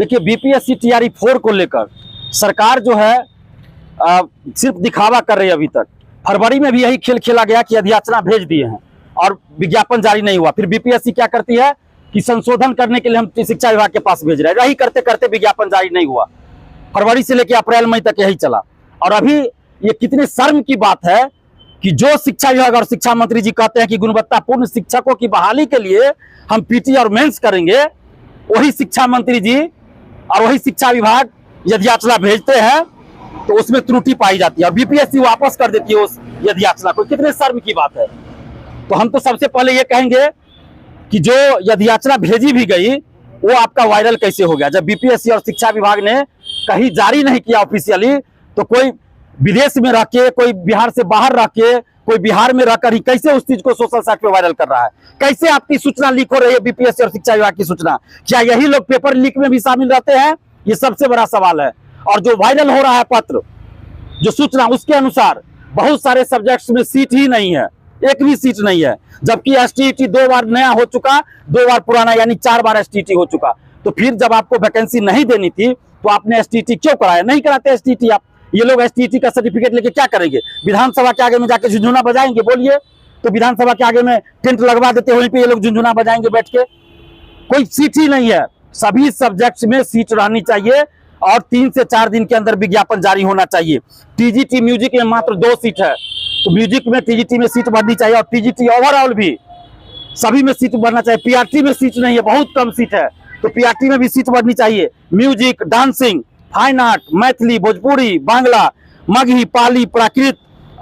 देखिए BPSC TRE 4 को लेकर सरकार जो है सिर्फ दिखावा कर रही है। अभी तक फरवरी में भी यही खेल खेला गया कि अधियाचना भेज दिए हैं और विज्ञापन जारी नहीं हुआ। फिर बीपीएससी क्या करती है कि संशोधन करने के लिए हम शिक्षा विभाग के पास भेज रहे हैं। यही करते करते विज्ञापन जारी नहीं हुआ। फरवरी से लेकर अप्रैल मई तक यही चला। और अभी ये कितने शर्म की बात है कि जो शिक्षा विभाग और शिक्षा मंत्री जी कहते हैं कि गुणवत्तापूर्ण शिक्षकों की बहाली के लिए हम पीटी और मेंस करेंगे, वही शिक्षा मंत्री जी और वही शिक्षा विभाग यदि याचना भेजते हैं तो उसमें त्रुटि पाई जाती है और बीपीएससी वापस कर देती है उस यदि याचना को। कितने शर्म की बात है। तो हम तो सबसे पहले ये कहेंगे कि जो यदि याचना भेजी भी गई वो आपका वायरल कैसे हो गया। जब बीपीएससी और शिक्षा विभाग ने कहीं जारी नहीं किया ऑफिशियली, तो कोई विदेश में रह के, कोई बिहार से बाहर रह के, कोई बिहार में रहकर ही कैसे उस चीज को सोशल साइट पे वायरल कर रहा है। कैसे आपकी सूचना लीक हो रही है बीपीएससी और शिक्षा विभाग की सूचना। क्या यही लोग पेपर लीक में भी शामिल रहते हैं? ये सबसे बड़ा सवाल है। और जो वायरल हो रहा है पत्र, जो सूचना, उसके अनुसार बहुत सारे सब्जेक्ट्स में सीट ही नहीं है, एक भी सीट नहीं है। जबकि एसटीईटी 2 बार नया हो चुका, 2 बार पुराना, यानी 4 बार एसटीईटी हो चुका। तो फिर जब आपको वैकेंसी नहीं देनी थी तो आपने एसटीईटी क्यों कराया? नहीं कराते एसटीईटी आप। ये लोग एसटीईटी का सर्टिफिकेट लेके क्या करेंगे? विधानसभा के आगे में जाके झुंझुना बजाएंगे? बोलिए तो विधानसभा के आगे में टेंट लगवा देते, वहीं पे ये लोग झुंझुना बजाएंगे बैठ के। कोई सीट ही नहीं है। सभी सब्जेक्ट्स में सीट रहनी चाहिए और 3 से 4 दिन के अंदर विज्ञापन जारी होना चाहिए। टीजीटी म्यूजिक में मात्र 2 सीट है, तो म्यूजिक में टीजीटी में सीट बढ़नी चाहिए और टीजीटी ओवरऑल भी सभी में सीट बढ़ना चाहिए। पीआरटी में सीट नहीं है, बहुत कम सीट है, तो पीआरटी में भी सीट बढ़नी चाहिए। Music, dancing, fine art, Maithili, Bhojpuri, Bangla, Magahi, Pali, Prakrit,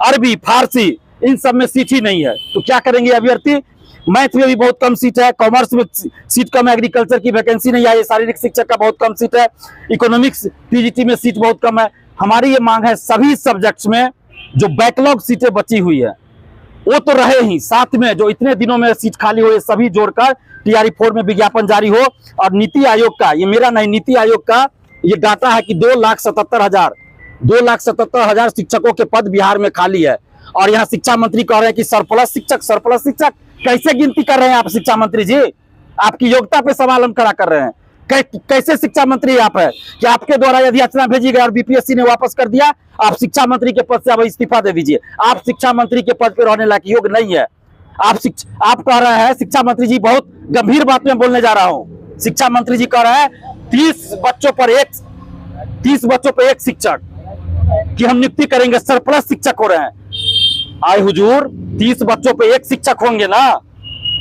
Arabi, Farsi, इन सब में सीट ही नहीं है। तो क्या करेंगे अभ्यर्थी? मैथ में भी बहुत कम सीट है, कॉमर्स में सीट कम है, एग्रीकल्चर की वैकेंसी नहीं आई, शारीरिक शिक्षक का बहुत कम सीट है, इकोनॉमिक्स टीजीटी में सीट बहुत कम है। हमारी ये मांग है सभी सब्जेक्ट्स में जो बैकलॉग सीटें बची हुई है वो तो रहे ही, साथ में जो इतने दिनों में सीट खाली हुई सभी जोड़कर टीआरई 4 में विज्ञापन जारी हो। और नीति आयोग का, ये मेरा नहीं, नीति आयोग का ये डाटा है कि 2,77,000 शिक्षकों के पद बिहार में खाली है। और यहाँ शिक्षा मंत्री कह रहे हैं कि सरप्लस शिक्षक कैसे गिनती कर रहे हैं आप शिक्षा मंत्री जी? आपकी योग्यता पे सवाल हम खड़ा कर रहे हैं। कैसे शिक्षा मंत्री आप है कि आपके द्वारा यदि याचना भेजी गई और बीपीएससी ने वापस कर दिया, आप शिक्षा मंत्री के पद से अब इस्तीफा दे दीजिए। आप शिक्षा मंत्री के पद पर रहने लायक योग्य नहीं है। आप कह रहे हैं, शिक्षा मंत्री जी, बहुत गंभीर बात में बोलने जा रहा हूं। शिक्षा मंत्री जी कह रहे हैं 30 बच्चों पर एक शिक्षक की हम नियुक्ति करेंगे, सरप्लस शिक्षक हो रहे हैं। आए हुजूर, 30 बच्चों पे एक शिक्षक होंगे ना,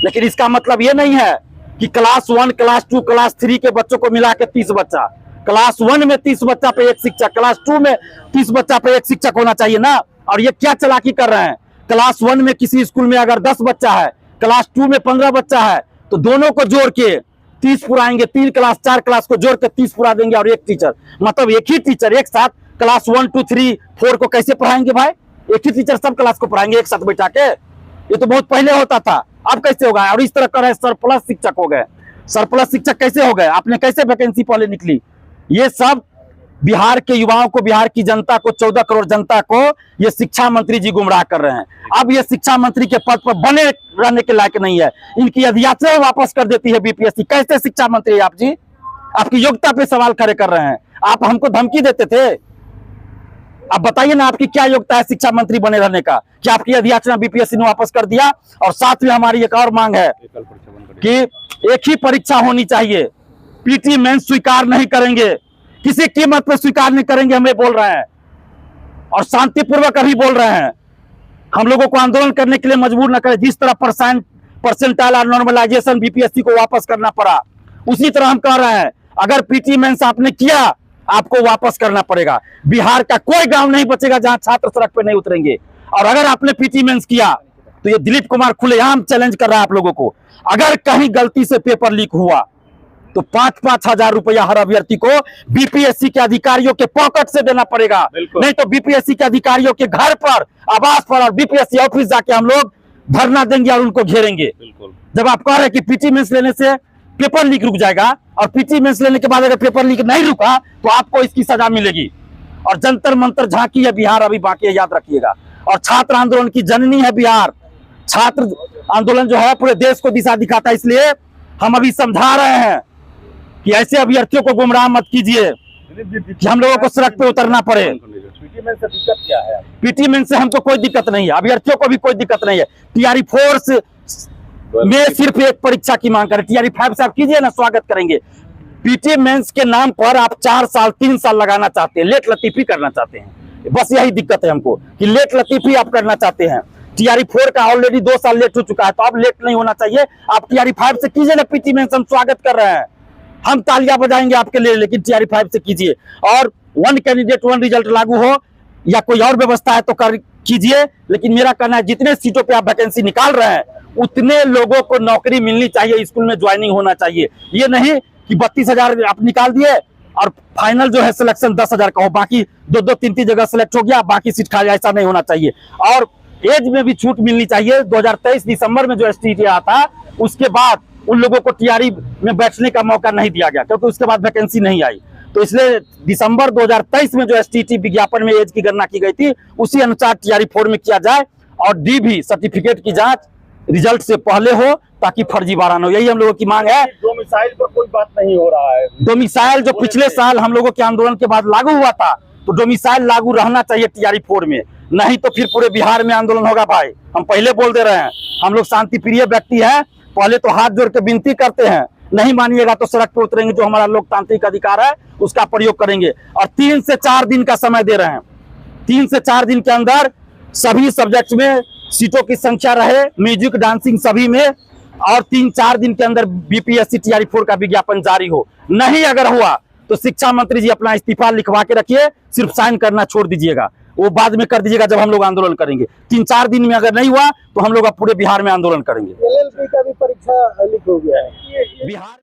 लेकिन इसका मतलब ये नहीं है कि क्लास 1, क्लास 2, क्लास 3 के बच्चों को मिला के 30 बच्चा। क्लास 1 में 30 बच्चा पे एक शिक्षक, क्लास 2 में 30 बच्चा पे एक शिक्षक होना चाहिए ना। और ये क्या चालाकी कर रहे हैं? क्लास 1 में किसी स्कूल में अगर 10 बच्चा है, क्लास 2 में 15 बच्चा है, तो दोनों को जोड़ के 30 पुराएंगे। 3 क्लास 4 क्लास को जोड़ के 30 पुरा देंगे और एक टीचर, मतलब एक ही टीचर एक साथ क्लास 1, 2, 3, 4 को कैसे पढ़ाएंगे भाई? एक ही टीचर सब क्लास को पढ़ाएंगे एक साथ बैठा के? ये तो बहुत पहले होता था, अब कैसे होगा? और इस तरह कर रहे सरप्लस शिक्षक हो गए। सरप्लस शिक्षक कैसे हो गए? आपने कैसे वैकेंसी पहले निकली? ये सब बिहार के युवाओं को, बिहार की जनता को, 14 करोड़ जनता को ये शिक्षा मंत्री जी गुमराह कर रहे हैं। अब ये शिक्षा मंत्री के पद पर बने रहने के लायक नहीं है। इनकी अधियाचना वापस कर देती है बीपीएससी। कैसे शिक्षा मंत्री आप जी? आपकी योग्यता पे सवाल खड़े कर रहे हैं। आप हमको धमकी देते थे, अब बताइए ना आपकी क्या योग्यता है शिक्षा मंत्री बने रहने का? क्या आपकी अधियाचना बीपीएससी ने वापस कर दिया? और साथ में हमारी एक और मांग है कि एक ही परीक्षा होनी चाहिए। पीटी मेंस स्वीकार नहीं करेंगे, किसी कीमत पर स्वीकार नहीं करेंगे, हमें बोल रहे हैं और शांतिपूर्वक अभी बोल रहे हैं। हम लोगों को आंदोलन करने के लिए मजबूर न करें। जिस तरह परसेंटाइल और नॉर्मलाइजेशन बीपीएससी को वापस करना पड़ा, उसी तरह हम कह रहे हैं अगर पीटी मेंस आपने किया, आपको वापस करना पड़ेगा। बिहार का कोई गांव नहीं बचेगा जहां छात्र सड़क पे नहीं उतरेंगे। और अगर आपने पीटी मेंस किया तो ये दिलीप कुमार खुलेआम चैलेंज कर रहा है आप लोगों को, अगर कहीं गलती से पेपर लीक हुआ तो 5-5 हजार रुपया हर अभ्यर्थी को बीपीएससी के अधिकारियों के पॉकेट से देना पड़ेगा। नहीं तो बीपीएससी के अधिकारियों के घर पर, आवास पर और बीपीएससी ऑफिस जाके हम लोग धरना देंगे और उनको घेरेंगे। जब आप कह रहे हैं कि पीटी मेंस लेने से पेपर लीक रुक जाएगा, और पीटी मेंस लेने के बाद अगर पेपर लीक नहीं रुका तो आपको इसकी सजा मिलेगी। और जंतर मंतर झांकी है बिहार अभी बाकी है, याद रखिएगा। और छात्र आंदोलन की जननी है बिहार। छात्र आंदोलन जो है पूरे देश को दिशा दिखाता है, इसलिए हम अभी समझा रहे हैं कि ऐसे अभ्यर्थियों को गुमराह मत कीजिए कि हम लोगों को सड़क पे उतरना पड़े। पीटी में से दिक्कत क्या है? पीटी मेन से हमको कोई दिक्कत नहीं है, अभ्यर्थियों को भी कोई दिक्कत नहीं है। टीआरई 4 में सिर्फ एक परीक्षा की मांग करें, टीआरई 5 से आप कीजिए ना, स्वागत करेंगे। पीटी मेंस के नाम पर आप 4 साल 3 साल लगाना चाहते हैं, लेट लतीफी करना चाहते हैं, बस यही दिक्कत है हमको कि लेट लतीफी आप करना चाहते हैं। टीआरई 4 का ऑलरेडी 2 साल लेट हो चुका है, तो अब लेट नहीं होना चाहिए। आप टीआरई 5 से कीजिए ना, पीटी मेंस हम स्वागत कर रहे हैं, हम तालियां बजाएंगे आपके लिए, लेकिन टीआरई 5 से कीजिए। और 1 कैंडिडेट 1 रिजल्ट लागू हो या कोई और व्यवस्था है तो कर कीजिए, लेकिन मेरा कहना है जितने सीटों पे आप वैकेंसी निकाल रहे हैं उतने लोगों को नौकरी मिलनी चाहिए, स्कूल में ज्वाइनिंग होना चाहिए। ये नहीं कि 32,000 आप निकाल दिए और फाइनल जो है सिलेक्शन 10,000 का हो, बाकी 2-2 3-3 जगह सिलेक्ट हो गया, बाकी सीट खाली, ऐसा नहीं होना चाहिए। और एज में भी छूट मिलनी चाहिए। 2023 दिसंबर में जो एसटीटी आया था उसके बाद उन लोगों को टीआरई में बैठने का मौका नहीं दिया गया, क्योंकि उसके बाद वैकेंसी नहीं आई। तो इसलिए दिसंबर 2023 में जो एसटीटी विज्ञापन में एज की गणना की गई थी उसी अनुसार टीआरई 4 में किया जाए, और डी भी सर्टिफिकेट की जांच रिजल्ट से पहले हो ताकि फर्जीवाड़ा न हो। यही हम लोगों की मांग है। डोमिसाइल पर कोई बात नहीं हो रहा है। डोमिसाइल जो पिछले साल हम लोगों के आंदोलन के बाद लागू हुआ था, तो डोमिसाइल लागू रहना चाहिए टीआरई 4 में, नहीं तो फिर पूरे बिहार में आंदोलन होगा। भाई हम पहले बोल दे रहे हैं, हम लोग शांति प्रिय व्यक्ति हैं, पहले तो हाथ जोड़ के विनती करते हैं, नहीं मानिएगा तो सड़क पर उतरेंगे, जो हमारा लोकतांत्रिक अधिकार है उसका प्रयोग करेंगे। और 3 से 4 दिन का समय दे रहे हैं, 3 से 4 दिन के अंदर सभी सब्जेक्ट में सीटों की संख्या रहे, म्यूजिक डांसिंग सभी में, और 3-4 दिन के अंदर बीपीएससी टीआरई 4 का विज्ञापन जारी हो। नहीं अगर हुआ तो शिक्षा मंत्री जी अपना इस्तीफा लिखवा के रखिए, सिर्फ साइन करना छोड़ दीजिएगा, वो बाद में कर दीजिएगा जब हम लोग आंदोलन करेंगे। 3-4 दिन में अगर नहीं हुआ तो हम लोग अब पूरे बिहार में आंदोलन करेंगे। एलएलबी का भी परीक्षा लीक हो गया है बिहार